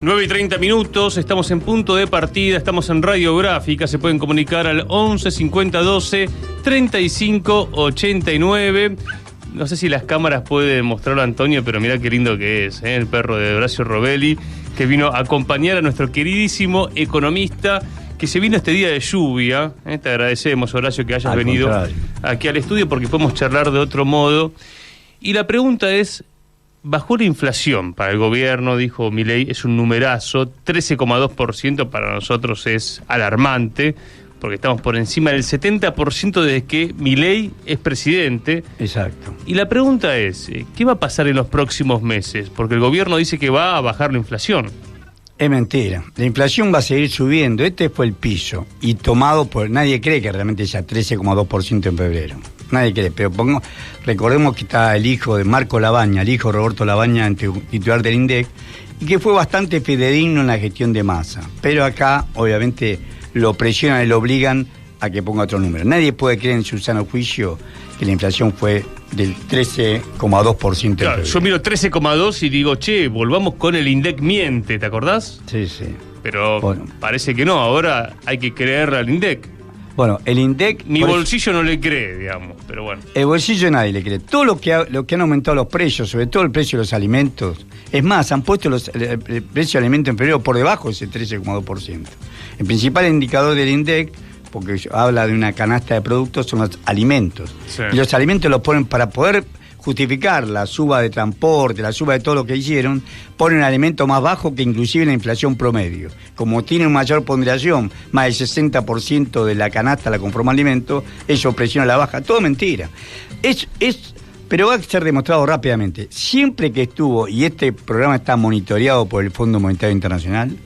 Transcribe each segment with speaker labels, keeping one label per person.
Speaker 1: 9:30, estamos en punto de partida, estamos en Radiográfica, se pueden comunicar al 11 50 12 35 89. No sé si las cámaras pueden mostrarlo a Antonio, pero mirá qué lindo que es, el perro de Horacio Robelli, que vino a acompañar a nuestro queridísimo economista, que se vino este día de lluvia. Te agradecemos, Horacio, que hayas venido aquí al estudio, porque podemos charlar de otro modo. Y la pregunta es: bajó la inflación para el gobierno, dijo Milei, es un numerazo, 13,2% para nosotros es alarmante, porque estamos por encima del 70% desde que Milei es presidente.
Speaker 2: Exacto.
Speaker 1: Y la pregunta es, ¿qué va a pasar en los próximos meses? Porque el gobierno dice que va a bajar la inflación.
Speaker 2: Es mentira, la inflación va a seguir subiendo, este fue el piso, y tomado por... Nadie cree que realmente sea 13,2% en febrero, nadie cree, pero recordemos que está el hijo de Marco Labaña, el hijo de Roberto Labaña, titular del INDEC, y que fue bastante fidedigno en la gestión de Massa, pero acá obviamente lo presionan y lo obligan a que ponga otro número. Nadie puede creer en su sano juicio que la inflación fue del 13,2%.
Speaker 1: Claro, yo miro 13,2 y digo, che, volvamos con el INDEC miente, ¿te acordás?
Speaker 2: Sí, sí.
Speaker 1: Pero bueno, parece que no, ahora hay que creerle al INDEC.
Speaker 2: Bueno, el INDEC...
Speaker 1: Mi bolsillo no le cree, digamos, pero bueno.
Speaker 2: El bolsillo nadie le cree. Todo lo que han aumentado los precios, sobre todo el precio de los alimentos, es más, han puesto el precio de alimentos en febrero por debajo de ese 13,2%. El principal indicador del INDEC, porque habla de una canasta de productos, son los alimentos. Sí. Y los alimentos los ponen para poder justificar la suba de transporte, la suba de todo lo que hicieron, ponen un alimento más bajo que inclusive la inflación promedio. Como tienen mayor ponderación, más del 60% de la canasta la conforma alimento, eso presiona la baja. Todo mentira. Pero va a ser demostrado rápidamente. Siempre que estuvo, y este programa está monitoreado por el Fondo Monetario Internacional,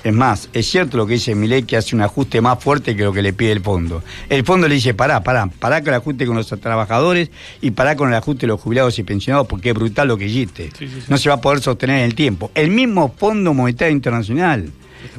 Speaker 2: es más, es cierto lo que dice Milei, que hace un ajuste más fuerte que lo que le pide el fondo. El fondo le dice, pará con el ajuste con los trabajadores y pará con el ajuste de los jubilados y pensionados, porque es brutal lo que hiciste. Sí. No se va a poder sostener en el tiempo. El mismo Fondo Monetario Internacional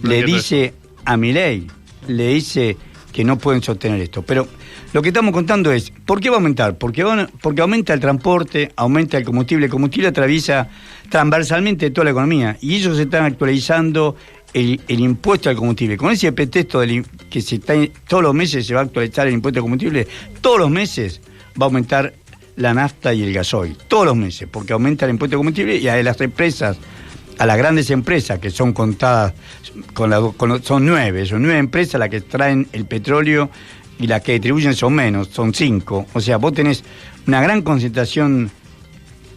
Speaker 2: le dice a Milei, le dice que no pueden sostener esto. Pero lo que estamos contando es, ¿por qué va a aumentar? Porque aumenta el transporte, aumenta el combustible. El combustible atraviesa transversalmente toda la economía y ellos se están actualizando el impuesto al combustible. Con ese pretexto que todos los meses se va a actualizar el impuesto al combustible, todos los meses va a aumentar la nafta y el gasoil. Todos los meses, porque aumenta el impuesto al combustible y a las empresas, a las grandes empresas que son contadas, son 9 empresas las que traen el petróleo y las que distribuyen son menos, son 5. O sea, vos tenés una gran concentración.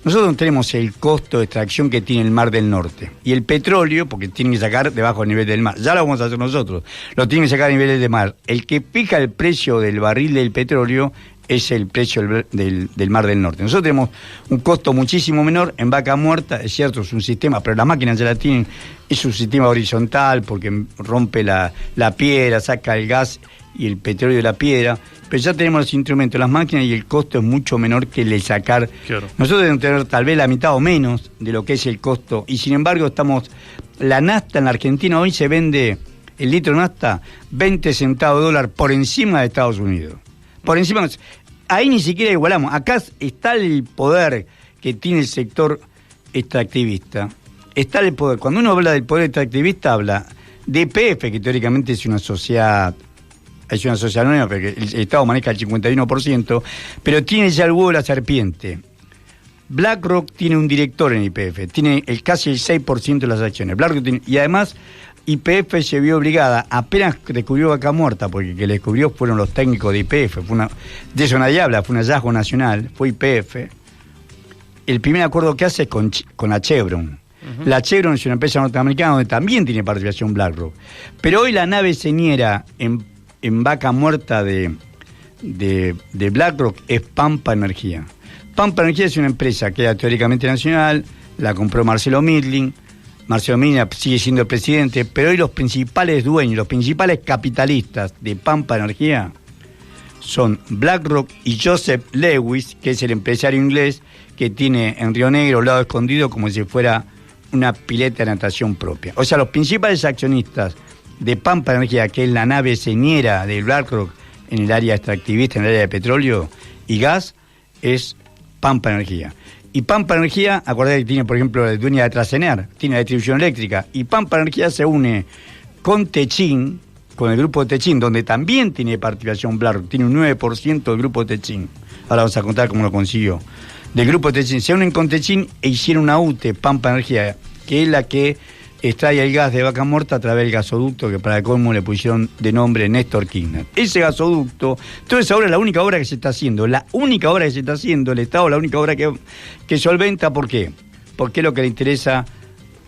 Speaker 2: Nosotros tenemos el costo de extracción que tiene el Mar del Norte. Y el petróleo, porque tienen que sacar debajo del nivel del mar. Ya lo vamos a hacer nosotros. Lo tienen que sacar a nivel del mar. El que fija el precio del barril del petróleo es el precio del Mar del Norte. Nosotros tenemos un costo muchísimo menor en Vaca Muerta. Es cierto, es un sistema, pero las máquinas ya la tienen. Es un sistema horizontal porque rompe la piedra, saca el gas y el petróleo de la piedra. Pero ya tenemos los instrumentos, las máquinas, y el costo es mucho menor que el sacar. Claro. Nosotros debemos tener tal vez la mitad o menos de lo que es el costo. Y sin embargo la nafta en la Argentina hoy se vende, el litro de nafta, 20 centavos de dólar por encima de Estados Unidos. Por encima, ahí ni siquiera igualamos. Acá está el poder que tiene el sector extractivista. Está el poder. Cuando uno habla del poder extractivista, habla de YPF, que teóricamente es una sociedad nueva, porque el Estado maneja el 51%, pero tiene ya el huevo de la serpiente. BlackRock tiene un director en YPF, tiene casi el 6% de las acciones. BlackRock y además YPF se vio obligada, apenas descubrió Vaca Muerta, porque que le descubrió fueron los técnicos de YPF, de eso nadie habla, fue un hallazgo nacional, fue YPF. El primer acuerdo que hace es con la Chevron. Uh-huh. La Chevron es una empresa norteamericana donde también tiene participación BlackRock. Pero hoy la nave señera en Vaca Muerta de BlackRock es Pampa Energía. Pampa Energía es una empresa que era teóricamente nacional, la compró Marcelo Midling. Marcelo Midling sigue siendo el presidente, pero hoy los principales dueños, los principales capitalistas de Pampa Energía son BlackRock y Joseph Lewis, que es el empresario inglés que tiene en Río Negro, lado escondido, como si fuera una pileta de natación propia. O sea, los principales accionistas de Pampa Energía, que es la nave señera de BlackRock en el área extractivista, en el área de petróleo y gas, es Pampa Energía. Y Pampa Energía, acordate que tiene, por ejemplo, la dueña de Trasener, tiene la distribución eléctrica, y Pampa Energía se une con Techin, con el grupo Techin, donde también tiene participación BlackRock, tiene un 9% del grupo Techin. Ahora vamos a contar cómo lo consiguió. Del grupo Techin, se unen con Techin e hicieron una UTE, Pampa Energía, que es la que extrae el gas de Vaca Muerta a través del gasoducto que para el colmo le pusieron de nombre Néstor Kirchner. Ese gasoducto, entonces ahora es la única obra que se está haciendo, el Estado, la única obra que solventa. ¿Por qué? Porque lo que le interesa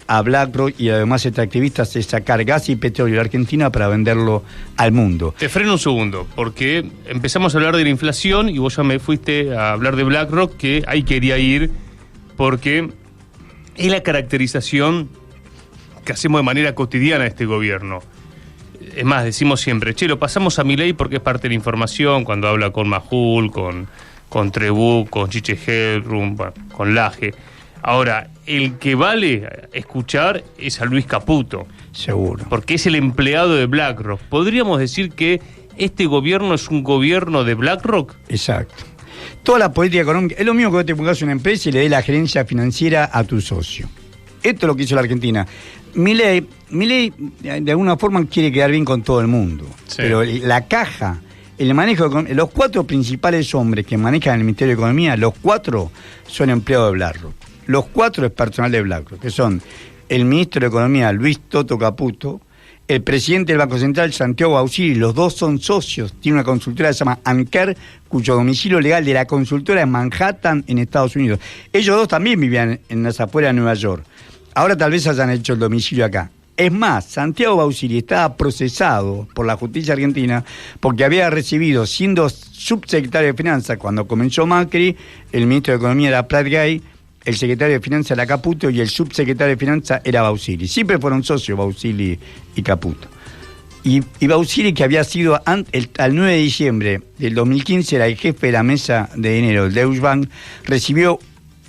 Speaker 2: a BlackRock y a los demás extractivistas es sacar gas y petróleo de la Argentina para venderlo al mundo.
Speaker 1: Te freno un segundo, porque empezamos a hablar de la inflación y vos ya me fuiste a hablar de BlackRock, que ahí quería ir, porque es la caracterización que hacemos de manera cotidiana este gobierno. Es más, decimos siempre, lo pasamos a Milei porque es parte de la información, cuando habla con Majul, con Trebuch, con Chiche Helrum, con Laje. Ahora, el que vale escuchar es a Luis Caputo.
Speaker 2: Seguro.
Speaker 1: Porque es el empleado de BlackRock. ¿Podríamos decir que este gobierno es un gobierno de BlackRock?
Speaker 2: Exacto. Toda la política económica, es lo mismo que vos te pongas una empresa y le des la gerencia financiera a tu socio. Esto es lo que hizo la Argentina. Milei de alguna forma quiere quedar bien con todo el mundo, sí. Pero la caja, el manejo, los 4 principales hombres que manejan el Ministerio de Economía, los 4 son empleados de BlackRock. Los 4 es personal de BlackRock, que son el ministro de Economía, Luis Toto Caputo, el presidente del Banco Central, Santiago Bausili, los 2 son socios, tiene una consultora que se llama Anker, cuyo domicilio legal de la consultora es Manhattan, en Estados Unidos. Ellos 2 también vivían en las afueras de Nueva York. Ahora tal vez hayan hecho el domicilio acá. Es más, Santiago Bausili estaba procesado por la justicia argentina porque había recibido, siendo subsecretario de Finanzas cuando comenzó Macri, el ministro de Economía era Prat Gay, el secretario de Finanzas era Caputo y el subsecretario de Finanzas era Bausili. Siempre fueron socios Bausili y Caputo. Y Bausili, que había sido al 9 de diciembre del 2015, era el jefe de la mesa de dinero del Deutsche Bank, recibió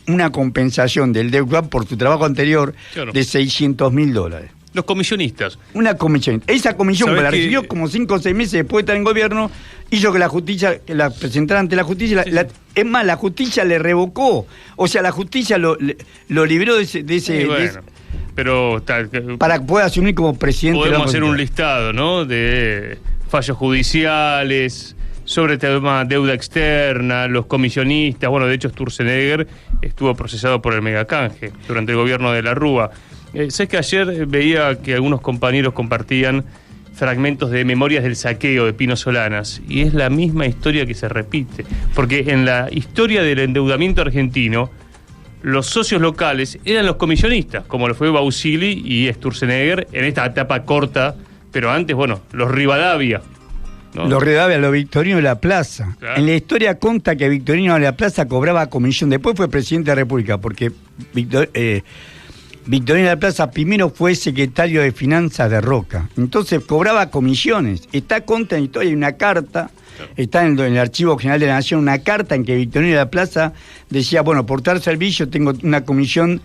Speaker 2: una compensación del Deutsche Bank por su trabajo anterior, claro, de $600.000.
Speaker 1: Los comisionistas.
Speaker 2: Una comisión. Esa comisión que la recibió como 5 o 6 meses después de estar en gobierno, hizo que la justicia, que la presentara ante la justicia. Es más, la justicia le revocó. O sea, la justicia lo libró de ese
Speaker 1: bueno, pero
Speaker 2: para que pueda asumir como presidente.
Speaker 1: Podemos hacer un listado, ¿no? De fallos judiciales sobre el tema deuda externa, los comisionistas. Bueno, de hecho Sturzenegger estuvo procesado por el megacanje durante el gobierno de la Rúa. Sé que ayer veía que algunos compañeros compartían fragmentos de Memorias del Saqueo de Pino Solanas, y es la misma historia que se repite, porque en la historia del endeudamiento argentino los socios locales eran los comisionistas, como lo fue Bausili y Sturzenegger en esta etapa corta, pero antes, bueno, los Rivadavia, ¿no? Los
Speaker 2: Rivadavia, los Victorino de la Plaza. Claro. En la historia consta que Victorino de la Plaza cobraba comisión, después fue presidente de la República, porque Victorino de la Plaza primero fue secretario de Finanzas de Roca, entonces cobraba comisiones. Está contra en la historia, hay una carta, está en el Archivo General de la Nación, una carta en que Victorino de la Plaza decía, bueno, por tal servicio tengo una comisión,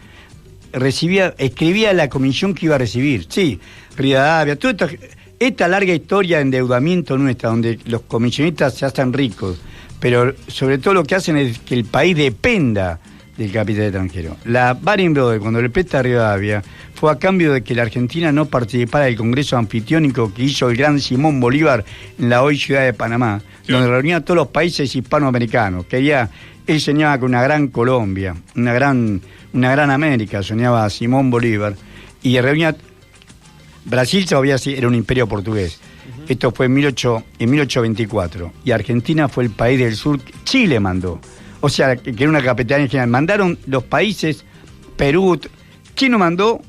Speaker 2: escribía la comisión que iba a recibir. Sí, Rivadavia, toda esta larga historia de endeudamiento nuestra, donde los comisionistas se hacen ricos, pero sobre todo lo que hacen es que el país dependa del capital extranjero. La Baring Brothers, cuando le presta a Rivadavia, fue a cambio de que la Argentina no participara del congreso anfitriónico que hizo el gran Simón Bolívar en la hoy ciudad de Panamá, sí, donde reunía a todos los países hispanoamericanos. Él soñaba con una gran Colombia, una gran América, soñaba Simón Bolívar, y reunía. Brasil todavía era un imperio portugués. Uh-huh. Esto fue en 1824. Y Argentina fue el país del sur. Chile mandó. O sea, que era una capitanía general. Mandaron los países, Perú. ¿Quién no mandó?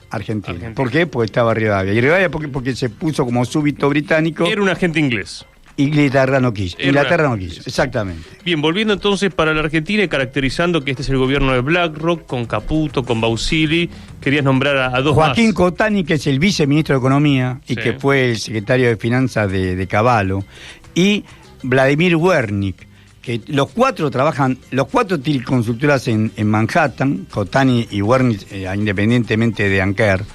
Speaker 2: Argentina. ¿Por qué? Porque estaba Rivadavia. Y Rivadavia porque se puso como súbdito británico.
Speaker 1: Era un agente inglés.
Speaker 2: Inglaterra no quiso, exactamente.
Speaker 1: Bien, volviendo entonces para la Argentina y caracterizando que este es el gobierno de BlackRock, con Caputo, con Bausili, querías nombrar a dos
Speaker 2: Joaquín
Speaker 1: más.
Speaker 2: Cotani, que es el viceministro de Economía y que fue el secretario de Finanzas de Cavallo, y Vladimir Wernick, que los 4 tienen consultoras en Manhattan, Cotani y Wernick, independientemente de Anker,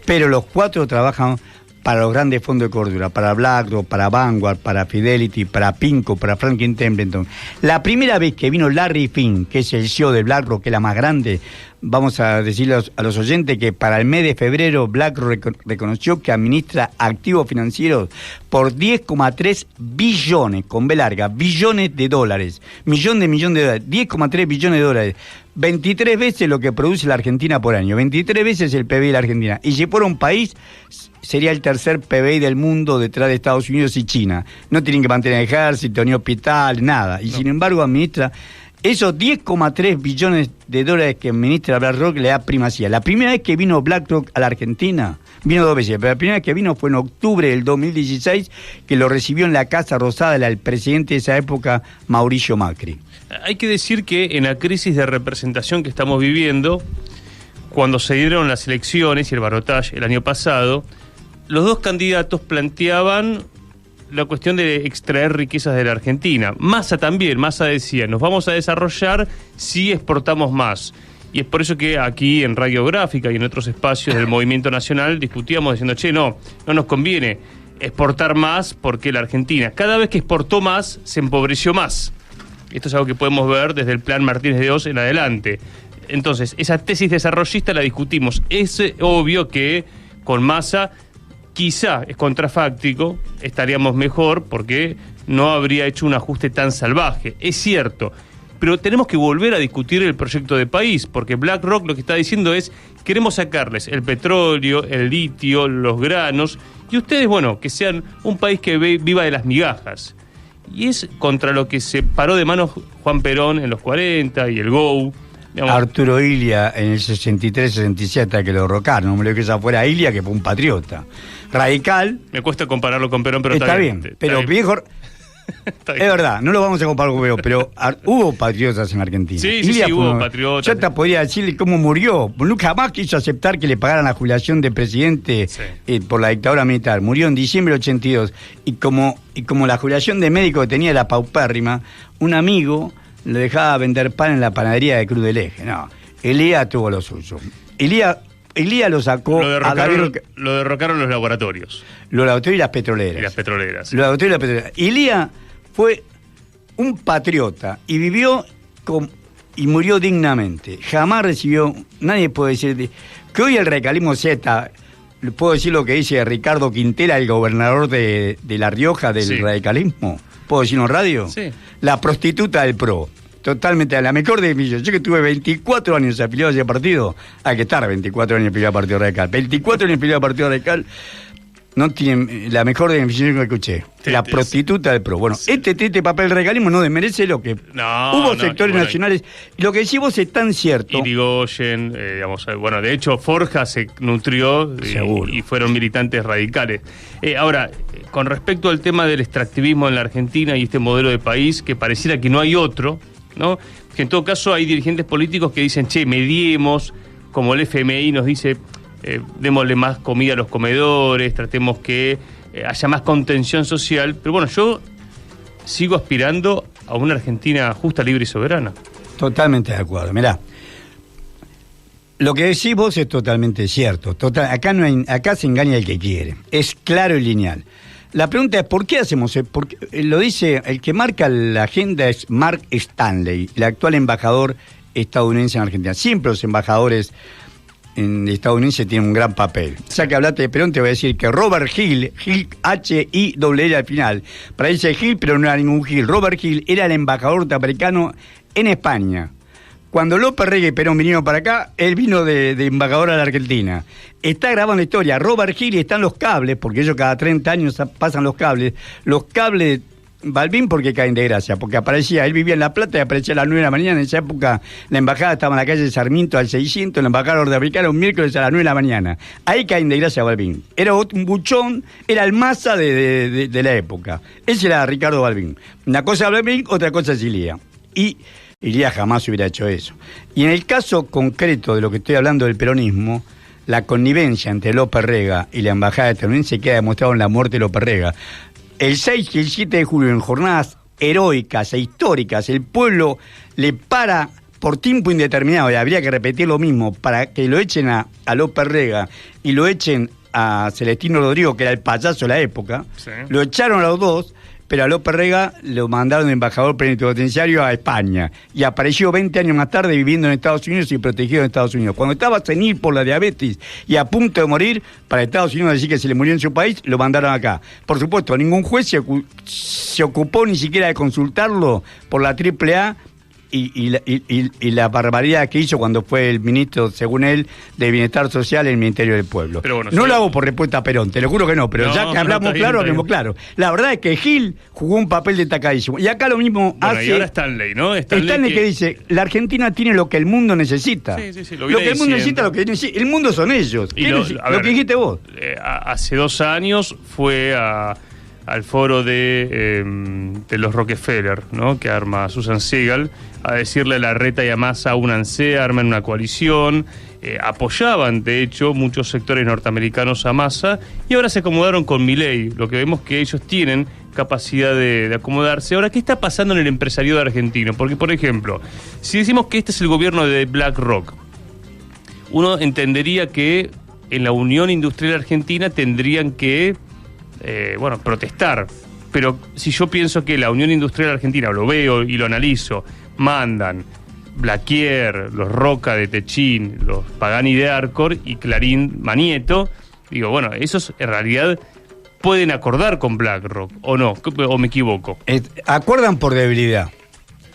Speaker 2: pero los 4 trabajan para los grandes fondos de cobertura, para BlackRock, para Vanguard, para Fidelity, para PIMCO, para Franklin Templeton. La primera vez que vino Larry Fink, que es el CEO de BlackRock, que es la más grande, vamos a decirle a los oyentes que para el mes de febrero BlackRock reconoció que administra activos financieros por 10,3 billones, con B larga, billones de dólares, millones de dólares, 10,3 billones de dólares. 23 veces lo que produce la Argentina por año, 23 veces el PBI de la Argentina. Y si fuera un país, sería el tercer PBI del mundo detrás de Estados Unidos y China. No tienen que mantener ejército, ni hospital, nada. Y sin embargo administra esos 10,3 billones de dólares que administra BlackRock, le da primacía. La primera vez que vino BlackRock a la Argentina, vino 2 veces, pero la primera vez que vino fue en octubre del 2016, que lo recibió en la Casa Rosada el presidente de esa época, Mauricio Macri.
Speaker 1: Hay que decir que en la crisis de representación que estamos viviendo, cuando se dieron las elecciones y el balotaje el año pasado, los dos candidatos planteaban la cuestión de extraer riquezas de la Argentina. Massa también, Massa decía, nos vamos a desarrollar si exportamos más. Y es por eso que aquí en Radiográfica y en otros espacios del Movimiento Nacional discutíamos diciendo, no nos conviene exportar más porque la Argentina, cada vez que exportó más, se empobreció más. Esto es algo que podemos ver desde el Plan Martínez de Oz en adelante. Entonces, esa tesis desarrollista la discutimos. Es obvio que con Massa quizá es contrafáctico, estaríamos mejor porque no habría hecho un ajuste tan salvaje. Es cierto, pero tenemos que volver a discutir el proyecto de país, porque BlackRock lo que está diciendo es, queremos sacarles el petróleo, el litio, los granos, y ustedes, que sean un país que viva de las migajas. Y es contra lo que se paró de manos Juan Perón en los 40 y el GO.
Speaker 2: Arturo Illia en el 63-67 que lo derrocaron, no me lo que esa fuera Illia, que fue un patriota. Radical.
Speaker 1: Me cuesta compararlo con Perón, pero
Speaker 2: está bien. Pero viejo... Es verdad, no lo vamos a comparar con Perón, pero hubo patriotas en Argentina.
Speaker 1: Sí, hubo patriotas.
Speaker 2: Yo te podría decirle cómo murió. Jamás quiso aceptar que le pagaran la jubilación de presidente por la dictadura militar. Murió en diciembre del 82. Y como la jubilación de médico que tenía era paupérrima, un amigo le dejaba vender pan en la panadería de Cruz del Eje. No, Elía tuvo lo suyo. Elía lo sacó
Speaker 1: a Gabriel... Lo derrocaron los laboratorios.
Speaker 2: Los laboratorios y las petroleras.
Speaker 1: Y las petroleras.
Speaker 2: Los laboratorios y las petroleras. Elía fue un patriota y vivió y murió dignamente. Jamás recibió... Nadie puede decir... Que hoy el radicalismo Z... ¿Puedo decir lo que dice Ricardo Quintela, el gobernador de La Rioja del radicalismo? ¿Puedo decirlo en radio?
Speaker 1: Sí.
Speaker 2: La prostituta del PRO. Totalmente, la mejor definición. Yo que tuve 24 años afiliado a ese partido, hay que estar 24 años afiliado al Partido Radical. 24 años afiliado al Partido Radical, no tienen la mejor definición que escuché. La prostituta del PRO. Bueno, este papel radicalismo no desmerece lo que hubo sectores nacionales. Lo que decís vos es tan cierto.
Speaker 1: Irigoyen, de hecho, Forja se nutrió y fueron militantes radicales. Ahora, con respecto al tema del extractivismo en la Argentina y este modelo de país, que pareciera que no hay otro, ¿no? Que en todo caso hay dirigentes políticos que dicen, mediemos, como el FMI nos dice, démosle más comida a los comedores, tratemos que haya más contención social. Pero yo sigo aspirando a una Argentina justa, libre y soberana.
Speaker 2: Totalmente de acuerdo. Mirá, lo que decís vos es totalmente cierto. Acá se engaña el que quiere. Es claro y lineal. La pregunta es, ¿por qué hacemos eso? Porque lo dice, el que marca la agenda es Mark Stanley, el actual embajador estadounidense en Argentina. Siempre los embajadores estadounidenses tienen un gran papel. Ya que hablaste de Perón, te voy a decir que Robert Hill, H-I-L-L al final, para dice Hill, pero no era ningún Hill. Robert Hill era el embajador norteamericano en España. Cuando López Rega y Perón vinieron para acá, él vino de embajador a la Argentina. Está grabando la historia. Robert Hill, y están los cables, porque ellos cada 30 años pasan los cables Balbín porque caen de gracia, porque aparecía, él vivía en La Plata y aparecía a las 9 de la mañana. En esa época la embajada estaba en la calle Sarmiento al 600, la embajada norteamericana un miércoles a las 9 de la mañana. Ahí caen de gracia Balbín. Era un buchón, era el Massa de la época. Ese era Ricardo Balbín. Una cosa es Balbín, otra cosa es Ilía. Y Ilía jamás hubiera hecho eso. Y en el caso concreto de lo que estoy hablando del peronismo, la connivencia entre López Rega y la embajada estadounidense queda demostrado en la muerte de López Rega. El 6 y el 7 de julio, en jornadas heroicas e históricas, el pueblo le para por tiempo indeterminado, y habría que repetir lo mismo, para que lo echen a López Rega y lo echen a Celestino Rodrigo, que era el payaso de la época,
Speaker 1: Sí.
Speaker 2: lo echaron a los dos, pero a López Rega lo mandaron de embajador plenipotenciario a España y apareció 20 años más tarde viviendo en Estados Unidos y protegido en Estados Unidos. Cuando estaba senil por la diabetes y a punto de morir, para Estados Unidos decir que se le murió en su país, lo mandaron acá. Por supuesto, ningún juez se ocupó ni siquiera de consultarlo por la AAA y la barbaridad que hizo cuando fue el ministro, según él, de Bienestar Social en el Ministerio del Pueblo.
Speaker 1: Pero bueno,
Speaker 2: no
Speaker 1: sí.
Speaker 2: lo hago por respuesta a Perón, te lo juro que no, pero
Speaker 1: No,
Speaker 2: ya que
Speaker 1: no,
Speaker 2: hablamos
Speaker 1: está bien,
Speaker 2: claro,
Speaker 1: está
Speaker 2: hablemos
Speaker 1: bien.
Speaker 2: claro. La verdad es que Gil jugó un papel destacadísimo. Y acá lo mismo
Speaker 1: Bueno,
Speaker 2: hace...
Speaker 1: y ahora Stanley, ¿no?
Speaker 2: Stanley que dice, la Argentina tiene lo que el mundo necesita.
Speaker 1: Sí, sí, sí, lo
Speaker 2: lo
Speaker 1: viene
Speaker 2: que el mundo
Speaker 1: diciendo.
Speaker 2: necesita, lo que necesita. El mundo son ellos.
Speaker 1: Y
Speaker 2: ¿Qué
Speaker 1: lo-
Speaker 2: neces-
Speaker 1: a
Speaker 2: lo
Speaker 1: ver,
Speaker 2: que dijiste vos.
Speaker 1: Hace 2 años fue al foro de los Rockefeller, ¿no? Que arma Susan Segal, a decirle a Larreta y a Massa, únanse, armen una coalición. Apoyaban, de hecho, muchos sectores norteamericanos a Massa y ahora se acomodaron con Milei. Lo que vemos que ellos tienen capacidad de acomodarse. Ahora, ¿qué está pasando en el empresariado argentino? Porque, por ejemplo, si decimos que este es el gobierno de BlackRock, uno entendería que en la Unión Industrial Argentina tendrían que, protestar. Pero si yo pienso que la Unión Industrial Argentina, lo veo y lo analizo, mandan Blaquier, los Roca de Techín, los Pagani de Arcor y Clarín Manieto, digo, bueno, esos en realidad pueden acordar con BlackRock, ¿o no? ¿O me equivoco?
Speaker 2: Acuerdan por debilidad.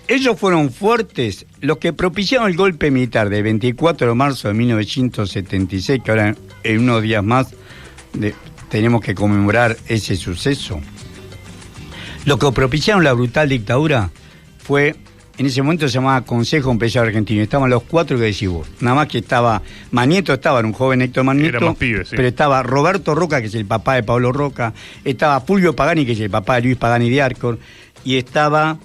Speaker 2: Ellos fueron fuertes, los que propiciaron el golpe militar del 24 de marzo de 1976, que ahora en unos días más tenemos que conmemorar ese suceso. Lo que propiciaron la brutal dictadura fue, en ese momento se llamaba Consejo Empresarial Argentino, estaban los 4 que decís vos, nada más que estaba, Manieto estaba, era un joven Héctor Manieto,
Speaker 1: Era más pibe, sí.
Speaker 2: pero estaba Roberto Roca, que es el papá de Pablo Roca, estaba Fulvio Pagani, que es el papá de Luis Pagani de Arcor, y estaba...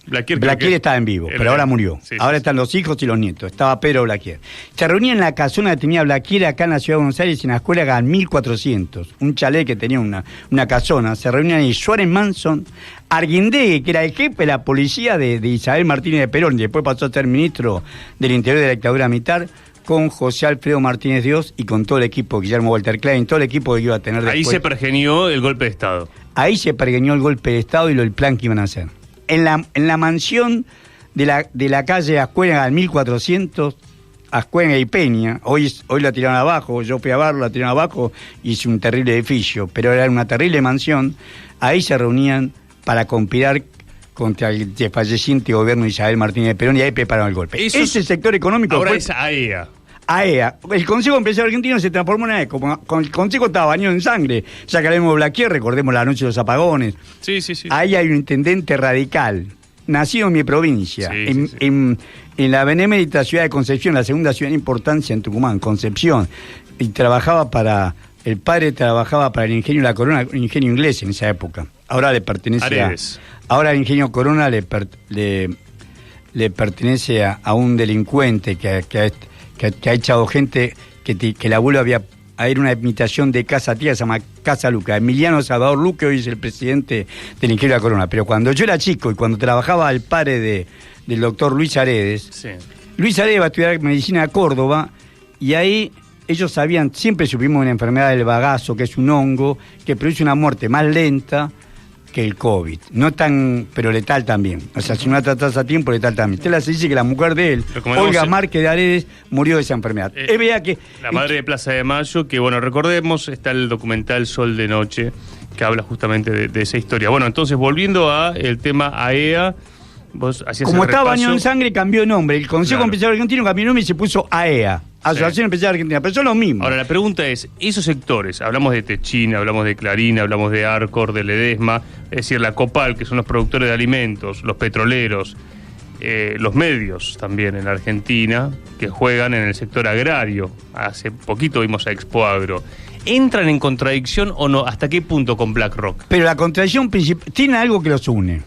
Speaker 2: Blaquier estaba en vivo, pero ahora murió.
Speaker 1: Sí,
Speaker 2: ahora
Speaker 1: sí,
Speaker 2: están los hijos y los nietos. Estaba Pedro Blaquier. Se reunían en la casona que tenía Blaquier acá en la ciudad de Buenos Aires, en la escuela Gal 1400. Un chalet que tenía una casona. Se reunían ahí Suárez Manson, Arguindegui, que era el jefe de la policía de Isabel Martínez de Perón, y después pasó a ser ministro del Interior de la dictadura militar, con José Alfredo Martínez Dios y con todo el equipo, Guillermo Walter Klein, todo el equipo que iba a tener después.
Speaker 1: Ahí se pergenió el golpe de Estado.
Speaker 2: Ahí se pergeñó el golpe de Estado y el plan que iban a hacer. En la mansión de la calle Ascuénaga al 1400, Ascuénaga y Peña, hoy la tiraron abajo, yo fui a verlo, la tiraron abajo, y hice un terrible edificio, pero era una terrible mansión. Ahí se reunían para conspirar contra el desfalleciente gobierno de Isabel Martínez de Perón, y ahí prepararon el golpe. Ese sector económico
Speaker 1: ahora
Speaker 2: fue...
Speaker 1: es AEA.
Speaker 2: AEA. El Consejo Empresarial Argentino se transformó en AEA. Como con el Consejo estaba bañado en sangre. Ya que hablemos de Blaquier, recordemos la noche de los apagones.
Speaker 1: Sí, sí, sí.
Speaker 2: Ahí hay un intendente radical, nacido en mi provincia,
Speaker 1: Sí,
Speaker 2: en,
Speaker 1: sí, sí.
Speaker 2: en la benemérita ciudad de Concepción, la segunda ciudad de importancia en Tucumán, Concepción. Y trabajaba para... El padre trabajaba para el Ingenio La Corona, un ingenio inglés en esa época. Ahora le pertenece
Speaker 1: Aredes.
Speaker 2: ahora el Ingenio Corona le pertenece a un delincuente que ha echado gente, que el abuelo había... Era una imitación de Casa Tía, se llama Casa Luca. Emiliano Salvador Luque hoy es el presidente del Ingenio de la Corona. Pero cuando yo era chico y cuando trabajaba el padre del doctor Luis Aredes,
Speaker 1: Sí.
Speaker 2: Luis Aredes va a estudiar medicina a Córdoba y ahí ellos sabían, siempre supimos una enfermedad del bagazo, que es un hongo, que produce una muerte más lenta que el COVID. No tan, pero letal también. O sea, si no la tratás a tiempo, letal también. Usted se dice que la mujer de él, Olga Márquez de Aredes, murió de esa enfermedad. Es verdad que...
Speaker 1: La madre de Plaza de Mayo, que bueno, recordemos, está el documental Sol de Noche, que habla justamente de esa historia. Bueno, entonces, volviendo a el tema AEA, vos hacías
Speaker 2: como
Speaker 1: el
Speaker 2: estaba
Speaker 1: repaso.
Speaker 2: bañado en sangre, cambió de nombre. El Consejo Empresarial Argentino cambió de nombre y se puso AEA, Asociación Empresarial Argentina, pero son los mismos.
Speaker 1: Ahora, la pregunta es, esos sectores, hablamos de Techín, hablamos de Clarín, hablamos de Arcor, de Ledesma, es decir, la Copal, que son los productores de alimentos, los petroleros, los medios también en la Argentina, que juegan en el sector agrario. Hace poquito vimos a Expo Agro. ¿Entran en contradicción o no? ¿Hasta qué punto con BlackRock?
Speaker 2: Pero la contradicción principal tiene algo que los une,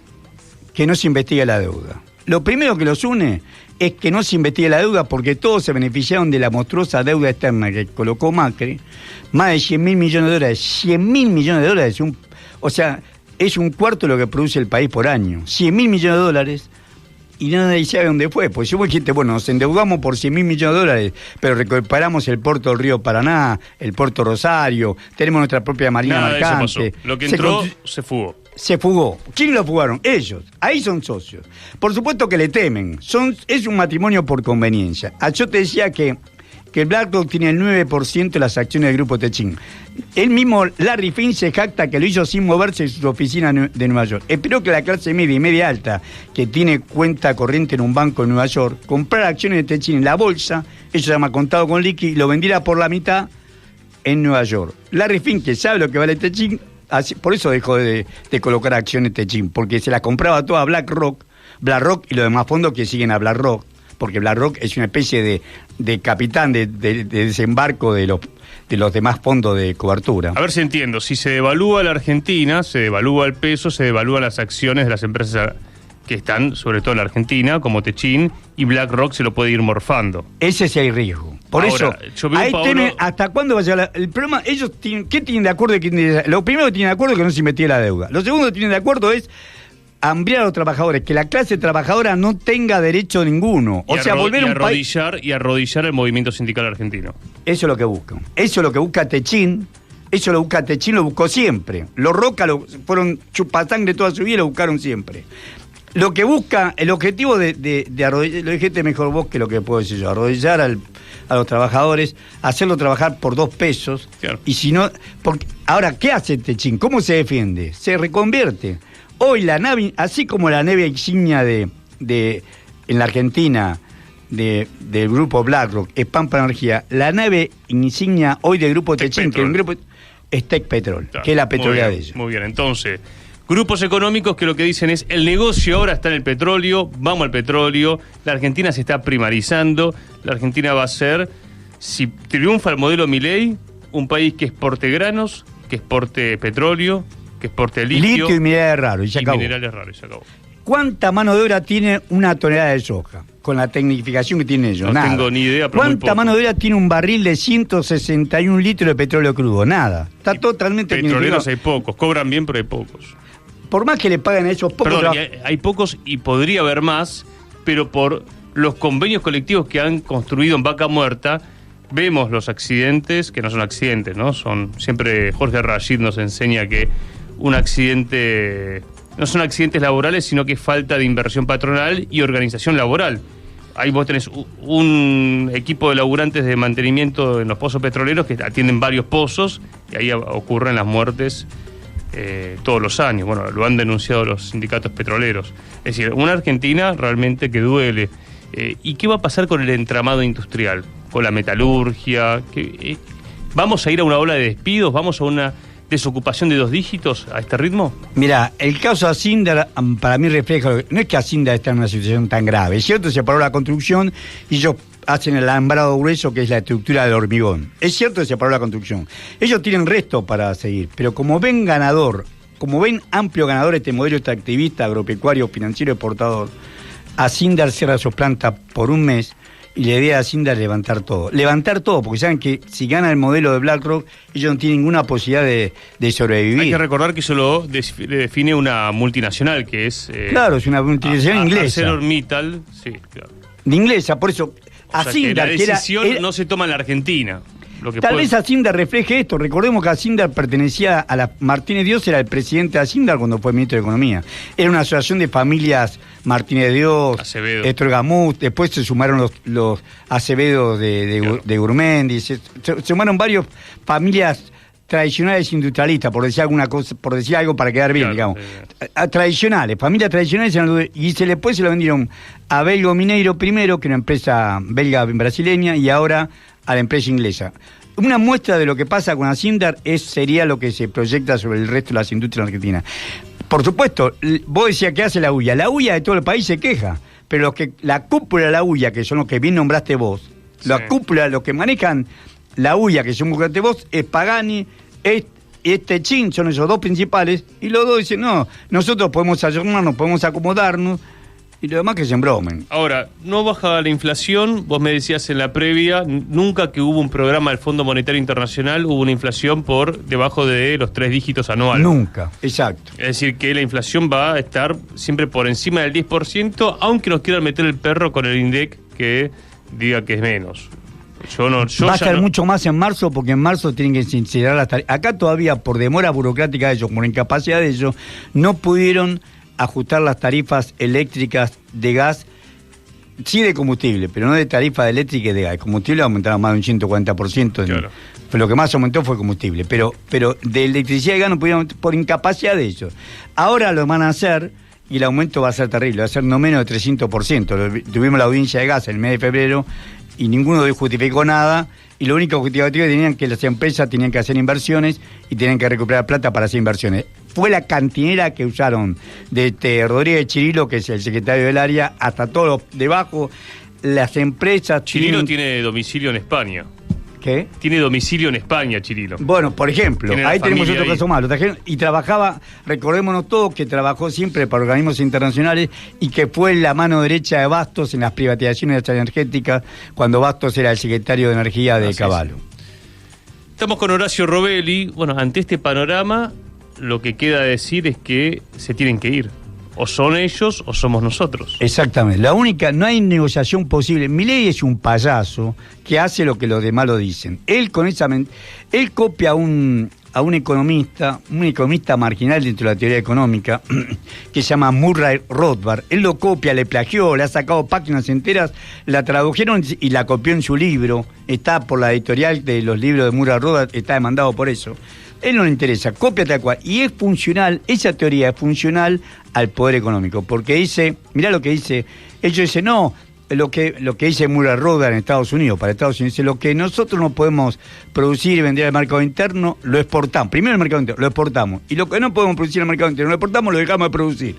Speaker 2: que no se investiga la deuda. Lo primero que los une es que no se investigue la deuda porque todos se beneficiaron de la monstruosa deuda externa que colocó Macri, más de 100.000 millones de dólares. 100.000 millones de dólares, o sea, es un cuarto de lo que produce el país por año. 100.000 millones de dólares y nadie sabe dónde fue. Pues si vos dijiste, bueno, nos endeudamos por 100.000 millones de dólares, pero recuperamos el puerto del Río Paraná, el puerto Rosario, tenemos nuestra propia marina mercante.
Speaker 1: Lo que entró se fugó.
Speaker 2: Se fugó. ¿Quién lo fugaron? Ellos. Ahí son socios. Por supuesto que le temen. Es un matrimonio por conveniencia. Yo te decía que BlackRock tiene el 9% de las acciones del Grupo Techin. Él mismo, Larry Fink, se jacta que lo hizo sin moverse de su oficina de Nueva York. Espero que la clase media y media alta, que tiene cuenta corriente en un banco en Nueva York, comprar acciones de Techin en la bolsa, eso se llama contado con liqui, y lo vendiera por la mitad en Nueva York. Larry Fink, que sabe lo que vale Techin, por eso dejó de colocar acciones Techin, porque se las compraba toda BlackRock y los demás fondos que siguen a BlackRock, porque BlackRock es una especie de capitán de desembarco de los demás fondos de cobertura.
Speaker 1: A ver si entiendo, si se devalúa la Argentina, se devalúa el peso, se devalúan las acciones de las empresas que están, sobre todo en la Argentina, como Techin, y BlackRock se lo puede ir morfando.
Speaker 2: Ese es el riesgo. Por
Speaker 1: ahora,
Speaker 2: eso, ahí tienen, ¿hasta cuándo va a llegar el problema? Ellos tienen, ¿qué tienen de acuerdo? Lo primero que tienen de acuerdo es que no se investigue la deuda. Lo segundo que tienen de acuerdo es ampliar a los trabajadores, que la clase trabajadora no tenga derecho ninguno. O sea, volver a un país...
Speaker 1: Y arrodillar el movimiento sindical argentino.
Speaker 2: Eso es lo que buscan. Eso es lo que busca Techin. Eso lo busca Techin, lo buscó siempre. Los Roca fueron chupasangre toda su vida y lo buscaron siempre. Lo que busca, el objetivo de arrodillar, lo dijiste mejor vos que lo que puedo decir yo, arrodillar a los trabajadores, hacerlo trabajar por 2 pesos. Claro. Y si no... Ahora, ¿qué hace Techin? ¿Cómo se defiende? Se reconvierte. Hoy la nave, así como la nave insignia en la Argentina del grupo BlackRock es Pampa Energía, la nave insignia hoy del grupo Techin, que es un grupo, es Tech Petrol, claro, que es la petrolera de ellos.
Speaker 1: Muy bien, entonces, grupos económicos que lo que dicen es el negocio ahora está en el petróleo, vamos al petróleo, la Argentina se está primarizando, la Argentina va a ser, si triunfa el modelo Milei, un país que exporte granos, que exporte petróleo, que exporte litio
Speaker 2: y minerales raros, y se acabó. ¿Cuánta mano de obra tiene una tonelada de soja? Con la tecnificación que tienen ellos.
Speaker 1: No tengo ni idea, pero
Speaker 2: ¿cuánta mano de obra tiene un barril de 161 litros de petróleo crudo? Nada. Está totalmente...
Speaker 1: Petroleros hay pocos, cobran bien, pero hay pocos.
Speaker 2: Por más que le paguen a esos pocos...
Speaker 1: Perdón, hay pocos y podría haber más, pero por los convenios colectivos que han construido en Vaca Muerta, vemos los accidentes, que no son accidentes, ¿no? Siempre Jorge Rashid nos enseña que un accidente no son accidentes laborales, sino que es falta de inversión patronal y organización laboral. Ahí vos tenés un equipo de laburantes de mantenimiento en los pozos petroleros que atienden varios pozos y ahí ocurren las muertes todos los años. Bueno, lo han denunciado los sindicatos petroleros. Es decir, una Argentina realmente que duele. ¿Y qué va a pasar con el entramado industrial? Con la metalurgia. ¿Vamos a ir a una ola de despidos? ¿Vamos a una desocupación de 2 dígitos a este ritmo?
Speaker 2: Mira, el caso Asindar para mí refleja, no es que Asindar está en una situación tan grave, es cierto, se paró la construcción y ellos hacen el alambrado grueso, que es la estructura del hormigón. Es cierto que se paró la construcción. Ellos tienen resto para seguir, pero como ven amplio ganador este modelo extractivista, agropecuario, financiero, exportador, Asindar cierra sus plantas por un mes y la idea de Asindar es levantar todo, porque saben que si gana el modelo de BlackRock, ellos no tienen ninguna posibilidad de sobrevivir.
Speaker 1: Hay que recordar que eso lo define una multinacional, que es...
Speaker 2: claro, es una multinacional inglesa.
Speaker 1: ArcelorMittal, sí, claro.
Speaker 2: De inglesa, por eso... Asindar,
Speaker 1: la decisión no se toma en la Argentina.
Speaker 2: Tal vez Asindar refleje esto. Recordemos que Asindar pertenecía a la... Martínez Dios era el presidente de Asindar cuando fue ministro de Economía. Era una asociación de familias Martínez Dios, Estrogamut, después se sumaron los Acevedo de Gurmendi, se sumaron varias familias tradicionales industrialistas, por decir alguna cosa, por decir algo para quedar bien, claro, digamos. Tradicionales, familias tradicionales, y después se lo vendieron a Belgo Mineiro primero, que era una empresa belga brasileña, y ahora a la empresa inglesa. Una muestra de lo que pasa con Asindar sería lo que se proyecta sobre el resto de las industrias argentinas. Por supuesto, vos decías que hace la UIA. La UIA de todo el país se queja, pero la cúpula de la UIA, que son los que bien nombraste vos, sí. La cúpula, los que manejan la UIA, que son nombraste vos, es Pagani, Techin, son esos 2 principales, y los 2 dicen, no, nosotros podemos ayornarnos, podemos acomodarnos, y lo demás que se embromen.
Speaker 1: Ahora, no baja la inflación, vos me decías en la previa, nunca que hubo un programa del Fondo Monetario Internacional hubo una inflación por debajo de los 3 dígitos anuales.
Speaker 2: Nunca, exacto.
Speaker 1: Es decir, que la inflación va a estar siempre por encima del 10%, aunque nos quieran meter el perro con el INDEC que diga que es menos.
Speaker 2: Va a estar mucho más en marzo, porque en marzo tienen que sincerar las tarifas. Acá todavía, por demora burocrática de ellos, por incapacidad de ellos, no pudieron ajustar las tarifas eléctricas de gas, sí de combustible, pero no de tarifa eléctrica y de gas. El combustible aumentaron más de un 140%.
Speaker 1: Claro.
Speaker 2: Lo que más aumentó fue combustible, pero de electricidad y gas no pudieron, por incapacidad de ellos. Ahora lo van a hacer y el aumento va a ser terrible, va a ser no menos de 300%. Tuvimos la audiencia de gas en el mes de febrero y ninguno justificó nada, y lo único justificativo que tenían que las empresas tenían que hacer inversiones y tenían que recuperar plata para hacer inversiones. Fue la cantinera que usaron desde Rodríguez Chirilo, que es el secretario del área, hasta todos los debajo, las empresas...
Speaker 1: Chirilo tiene domicilio en España.
Speaker 2: ¿Qué?
Speaker 1: Tiene domicilio en España, Chirilo.
Speaker 2: Bueno, por ejemplo, ahí tenemos otro caso más. Y trabajaba, recordémonos todos, que trabajó siempre para organismos internacionales y que fue la mano derecha de Bastos en las privatizaciones energéticas, cuando Bastos era el secretario de Energía de Cavallo.
Speaker 1: Estamos con Horacio Robelli. Bueno, ante este panorama, lo que queda decir es que se tienen que ir. O son ellos o somos nosotros. Exactamente.
Speaker 2: No hay negociación posible. Milei es un payaso que hace lo que los demás lo dicen. Él copia a un economista marginal dentro de la teoría económica, que se llama Murray Rothbard. Él lo copia, le plagió, le ha sacado páginas enteras, la tradujeron y la copió en su libro. Está por la editorial de los libros de Murray Rothbard, está demandado por eso. Él no le interesa, copia tal cual. Y es funcional, esa teoría es funcional al poder económico. Porque dice, mirá lo que dice, ellos dicen, no, lo que dice Murray Rothbard en Estados Unidos, para Estados Unidos, dice, lo que nosotros no podemos producir y vender al mercado interno, lo exportamos. Primero el mercado interno, lo exportamos. Y lo que no podemos producir en el mercado interno, lo exportamos, lo dejamos de producir.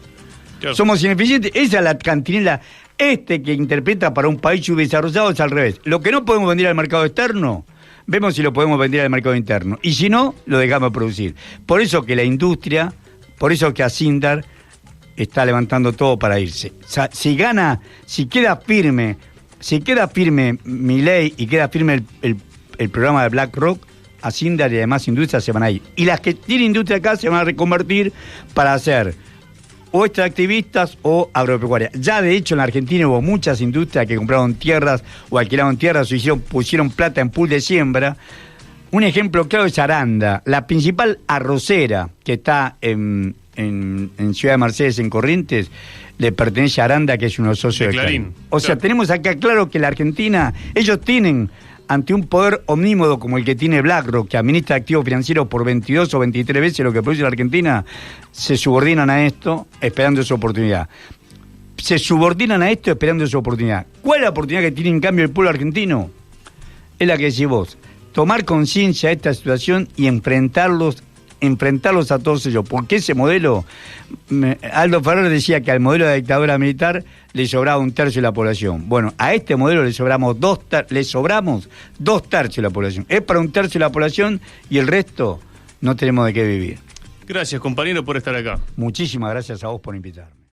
Speaker 2: Claro. Somos ineficientes. Esa es la cantinela. Que interpreta para un país subdesarrollado es al revés. Lo que no podemos vender al mercado externo, vemos si lo podemos vender al mercado interno. Y si no, lo dejamos de producir. Por eso que la industria, por eso que Asindar está levantando todo para irse. O sea, si queda firme Milei y queda firme el programa de BlackRock, Asindar y además industrias se van a ir. Y las que tienen industria acá se van a reconvertir para hacer o extractivistas o agropecuarias. Ya de hecho en la Argentina hubo muchas industrias que compraron tierras o alquilaron tierras o pusieron plata en pool de siembra. Un ejemplo claro es Aranda, la principal arrocera que está en Ciudad de Mercedes, en Corrientes, le pertenece a Aranda, que es uno socio de Clarín. O sea, tenemos acá claro que la Argentina, ellos tienen, ante un poder omnímodo como el que tiene BlackRock, que administra activos financieros por 22 o 23 veces lo que produce la Argentina, se subordinan a esto esperando su oportunidad. ¿Cuál es la oportunidad que tiene en cambio el pueblo argentino? Es la que decís vos. Tomar conciencia de esta situación y enfrentarlos a todos ellos. Porque ese modelo, Aldo Ferrer decía que al modelo de dictadura militar le sobraba 1/3 de la población. Bueno, a este modelo le sobramos 2/3 de la población. Es para 1/3 de la población y el resto no tenemos de qué vivir.
Speaker 1: Gracias, compañero, por estar acá.
Speaker 2: Muchísimas gracias a vos por invitarme.